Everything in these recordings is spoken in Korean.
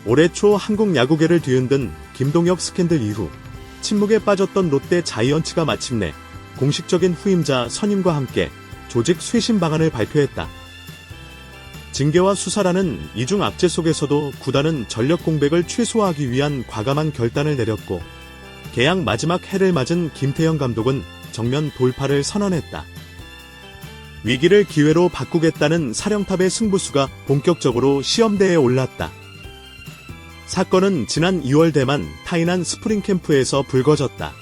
올해 초 한국 야구계를 뒤흔든 김동혁 스캔들 이후 침묵에 빠졌던 롯데 자이언츠가 마침내 공식적인 후임자 선임과 함께 조직 쇄신 방안을 발표했다. 징계와 수사라는 이중 악재 속에서도 구단은 전력 공백을 최소화하기 위한 과감한 결단을 내렸고, 계약 마지막 해를 맞은 김태형 감독은 정면 돌파를 선언했다. 위기를 기회로 바꾸겠다는 사령탑의 승부수가 본격적으로 시험대에 올랐다. 사건은 지난 2월 대만 타이난 스프링 캠프에서 불거졌다.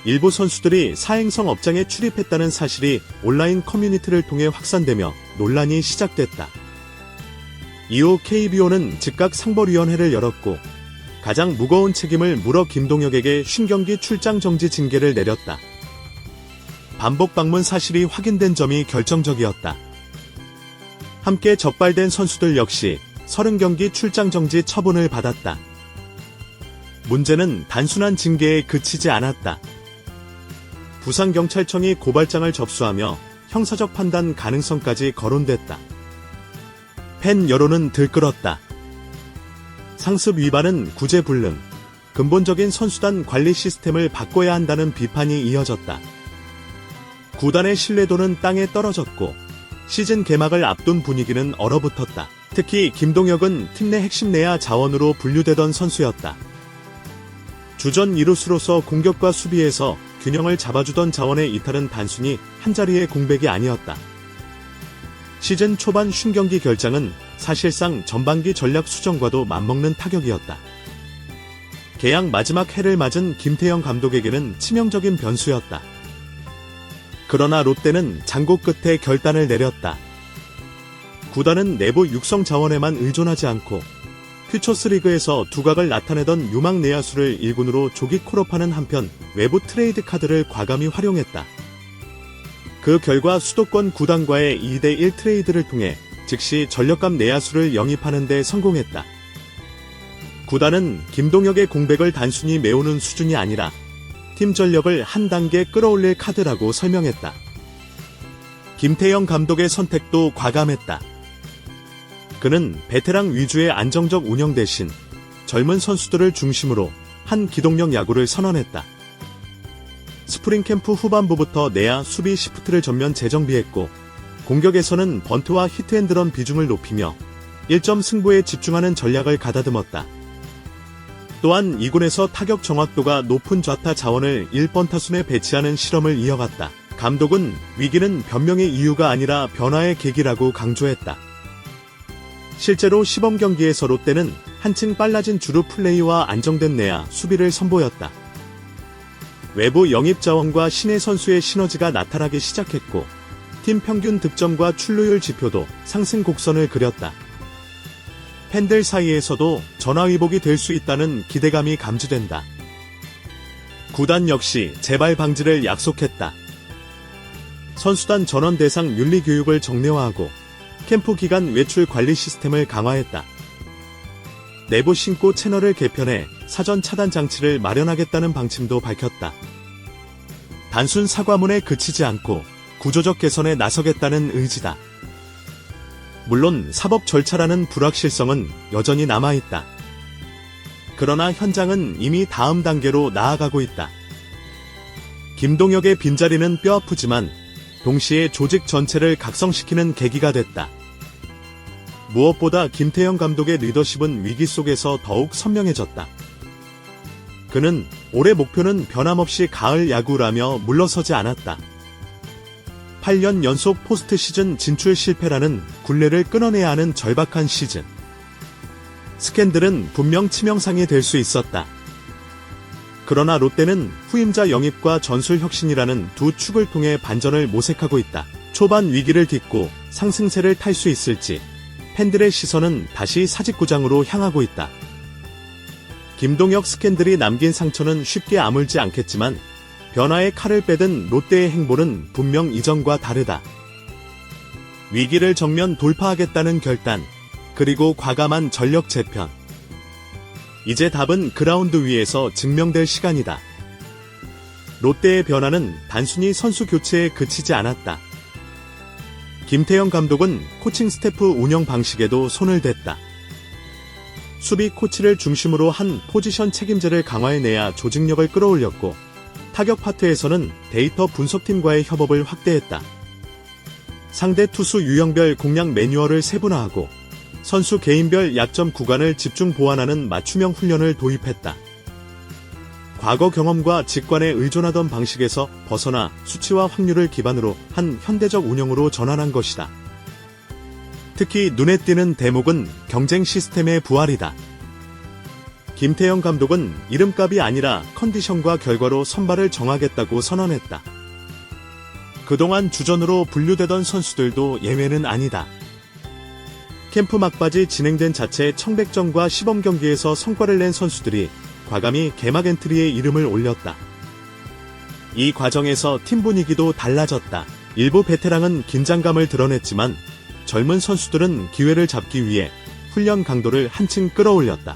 일부 선수들이 사행성 업장에 출입했다는 사실이 온라인 커뮤니티를 통해 확산되며 논란이 시작됐다. 이후 KBO는 즉각 상벌위원회를 열었고, 가장 무거운 책임을 물어 김동혁에게 50경기 출장 정지 징계를 내렸다. 반복 방문 사실이 확인된 점이 결정적이었다. 함께 적발된 선수들 역시 30경기 출장 정지 처분을 받았다. 문제는 단순한 징계에 그치지 않았다. 부산경찰청이 고발장을 접수하며 형사적 판단 가능성까지 거론됐다. 팬 여론은 들끓었다. 상습 위반은 구제불능, 근본적인 선수단 관리 시스템을 바꿔야 한다는 비판이 이어졌다. 구단의 신뢰도는 땅에 떨어졌고, 시즌 개막을 앞둔 분위기는 얼어붙었다. 특히 김동혁은 팀 내 핵심 내야 자원으로 분류되던 선수였다. 주전 이루수로서 공격과 수비에서 균형을 잡아주던 자원의 이탈은 단순히 한자리의 공백이 아니었다. 시즌 초반 50경기 결장은 사실상 전반기 전략 수정과도 맞먹는 타격이었다. 계약 마지막 해를 맞은 김태형 감독에게는 치명적인 변수였다. 그러나 롯데는 장고 끝에 결단을 내렸다. 구단은 내부 육성 자원에만 의존하지 않고 퓨처스리그에서 두각을 나타내던 유망 내야수를 1군으로 조기 콜업하는 한편 외부 트레이드 카드를 과감히 활용했다. 그 결과 수도권 구단과의 2대1 트레이드를 통해 즉시 전력감 내야수를 영입하는 데 성공했다. 구단은 김동혁의 공백을 단순히 메우는 수준이 아니라 팀 전력을 한 단계 끌어올릴 카드라고 설명했다. 김태형 감독의 선택도 과감했다. 그는 베테랑 위주의 안정적 운영 대신 젊은 선수들을 중심으로 한 기동력 야구를 선언했다. 스프링 캠프 후반부부터 내야 수비 시프트를 전면 재정비했고, 공격에서는 번트와 히트앤드런 비중을 높이며 1점 승부에 집중하는 전략을 가다듬었다. 또한 2군에서 타격 정확도가 높은 좌타 자원을 1번 타순에 배치하는 실험을 이어갔다. 감독은 위기는 변명의 이유가 아니라 변화의 계기라고 강조했다. 실제로 시범경기에서 롯데는 한층 빨라진 주루 플레이와 안정된 내야 수비를 선보였다. 외부 영입 자원과 신예 선수의 시너지가 나타나기 시작했고, 팀 평균 득점과 출루율 지표도 상승 곡선을 그렸다. 팬들 사이에서도 전화위복이 될 수 있다는 기대감이 감지된다. 구단 역시 재발 방지를 약속했다. 선수단 전원 대상 윤리 교육을 정례화하고 캠프 기간 외출 관리 시스템을 강화했다. 내부 신고 채널을 개편해 사전 차단 장치를 마련하겠다는 방침도 밝혔다. 단순 사과문에 그치지 않고 구조적 개선에 나서겠다는 의지다. 물론 사법 절차라는 불확실성은 여전히 남아있다. 그러나 현장은 이미 다음 단계로 나아가고 있다. 김동혁의 빈자리는 뼈아프지만 동시에 조직 전체를 각성시키는 계기가 됐다. 무엇보다 김태형 감독의 리더십은 위기 속에서 더욱 선명해졌다. 그는 올해 목표는 변함없이 가을 야구라며 물러서지 않았다. 8년 연속 포스트 시즌 진출 실패라는 굴레를 끊어내야 하는 절박한 시즌. 스캔들은 분명 치명상이 될 수 있었다. 그러나 롯데는 후임자 영입과 전술 혁신이라는 두 축을 통해 반전을 모색하고 있다. 초반 위기를 딛고 상승세를 탈 수 있을지 팬들의 시선은 다시 사직구장으로 향하고 있다. 김동혁 스캔들이 남긴 상처는 쉽게 아물지 않겠지만 변화의 칼을 빼든 롯데의 행보는 분명 이전과 다르다. 위기를 정면 돌파하겠다는 결단, 그리고 과감한 전력 재편. 이제 답은 그라운드 위에서 증명될 시간이다. 롯데의 변화는 단순히 선수 교체에 그치지 않았다. 김태형 감독은 코칭 스태프 운영 방식에도 손을 댔다. 수비 코치를 중심으로 한 포지션 책임제를 강화해내야 조직력을 끌어올렸고, 타격 파트에서는 데이터 분석팀과의 협업을 확대했다. 상대 투수 유형별 공략 매뉴얼을 세분화하고 선수 개인별 약점 구간을 집중 보완하는 맞춤형 훈련을 도입했다. 과거 경험과 직관에 의존하던 방식에서 벗어나 수치와 확률을 기반으로 한 현대적 운영으로 전환한 것이다. 특히 눈에 띄는 대목은 경쟁 시스템의 부활이다. 김태형 감독은 이름값이 아니라 컨디션과 결과로 선발을 정하겠다고 선언했다. 그동안 주전으로 분류되던 선수들도 예외는 아니다. 캠프 막바지 진행된 자체 청백전과 시범 경기에서 성과를 낸 선수들이 과감히 개막 엔트리에 이름을 올렸다. 이 과정에서 팀 분위기도 달라졌다. 일부 베테랑은 긴장감을 드러냈지만 젊은 선수들은 기회를 잡기 위해 훈련 강도를 한층 끌어올렸다.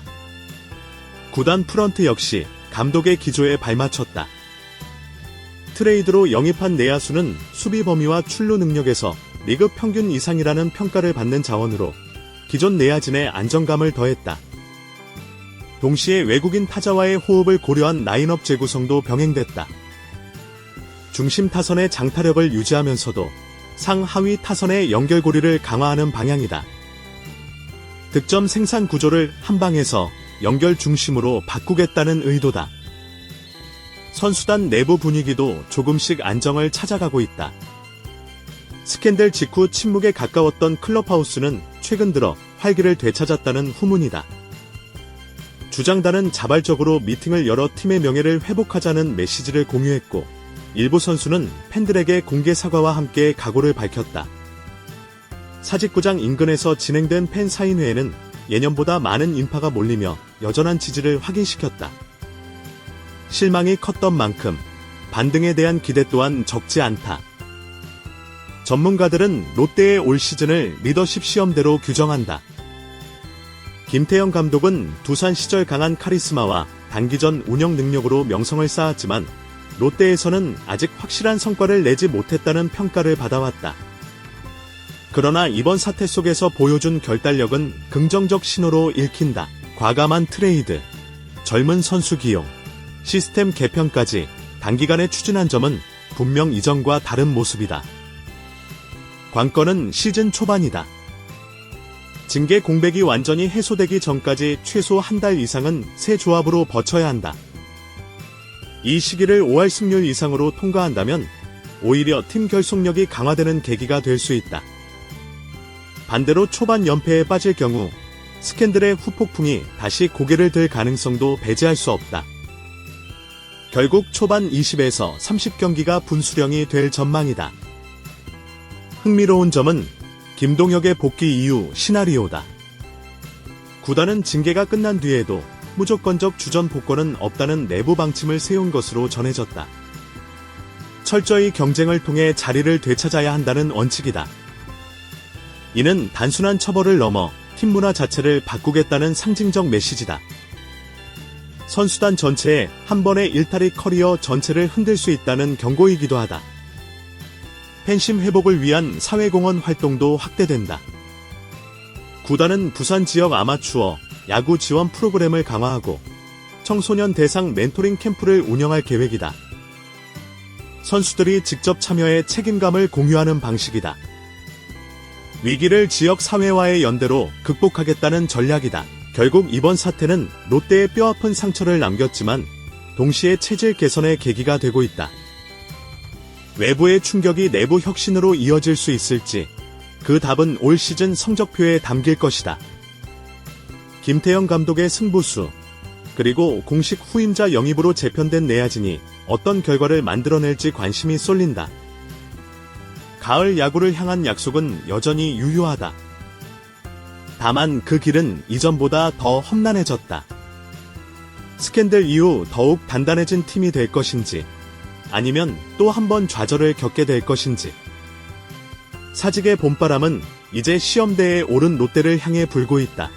구단 프런트 역시 감독의 기조에 발맞췄다. 트레이드로 영입한 내야수는 수비 범위와 출루 능력에서 리그 평균 이상이라는 평가를 받는 자원으로 기존 내야진의 안정감을 더했다. 동시에 외국인 타자와의 호흡을 고려한 라인업 재구성도 병행됐다. 중심 타선의 장타력을 유지하면서도 상하위 타선의 연결고리를 강화하는 방향이다. 득점 생산 구조를 한방에서 연결 중심으로 바꾸겠다는 의도다. 선수단 내부 분위기도 조금씩 안정을 찾아가고 있다. 스캔들 직후 침묵에 가까웠던 클럽하우스는 최근 들어 활기를 되찾았다는 후문이다. 주장단은 자발적으로 미팅을 열어 팀의 명예를 회복하자는 메시지를 공유했고, 일부 선수는 팬들에게 공개 사과와 함께 각오를 밝혔다. 사직구장 인근에서 진행된 팬 사인회에는 예년보다 많은 인파가 몰리며 여전한 지지를 확인시켰다. 실망이 컸던 만큼 반등에 대한 기대 또한 적지 않다. 전문가들은 롯데의 올 시즌을 리더십 시험대로 규정한다. 김태형 감독은 두산 시절 강한 카리스마와 단기전 운영 능력으로 명성을 쌓았지만 롯데에서는 아직 확실한 성과를 내지 못했다는 평가를 받아왔다. 그러나 이번 사태 속에서 보여준 결단력은 긍정적 신호로 읽힌다. 과감한 트레이드, 젊은 선수 기용, 시스템 개편까지 단기간에 추진한 점은 분명 이전과 다른 모습이다. 관건은 시즌 초반이다. 징계 공백이 완전히 해소되기 전까지 최소 한 달 이상은 새 조합으로 버텨야 한다. 이 시기를 5할 승률 이상으로 통과한다면 오히려 팀 결속력이 강화되는 계기가 될 수 있다. 반대로 초반 연패에 빠질 경우 스캔들의 후폭풍이 다시 고개를 들 가능성도 배제할 수 없다. 결국 초반 20에서 30경기가 분수령이 될 전망이다. 흥미로운 점은 김동혁의 복귀 이후 시나리오다. 구단은 징계가 끝난 뒤에도 무조건적 주전 복권은 없다는 내부 방침을 세운 것으로 전해졌다. 철저히 경쟁을 통해 자리를 되찾아야 한다는 원칙이다. 이는 단순한 처벌을 넘어 팀 문화 자체를 바꾸겠다는 상징적 메시지다. 선수단 전체에 한 번의 일탈이 커리어 전체를 흔들 수 있다는 경고이기도 하다. 팬심 회복을 위한 사회공헌 활동도 확대된다. 구단은 부산 지역 아마추어 야구 지원 프로그램을 강화하고 청소년 대상 멘토링 캠프를 운영할 계획이다. 선수들이 직접 참여해 책임감을 공유하는 방식이다. 위기를 지역 사회와의 연대로 극복하겠다는 전략이다. 결국 이번 사태는 롯데의 뼈아픈 상처를 남겼지만 동시에 체질 개선의 계기가 되고 있다. 외부의 충격이 내부 혁신으로 이어질 수 있을지 그 답은 올 시즌 성적표에 담길 것이다. 김태형 감독의 승부수, 그리고 공식 후임자 영입으로 재편된 내야진이 어떤 결과를 만들어낼지 관심이 쏠린다. 가을 야구를 향한 약속은 여전히 유효하다. 다만 그 길은 이전보다 더 험난해졌다. 스캔들 이후 더욱 단단해진 팀이 될 것인지, 아니면 또 한 번 좌절을 겪게 될 것인지. 사직의 봄바람은 이제 시험대에 오른 롯데를 향해 불고 있다.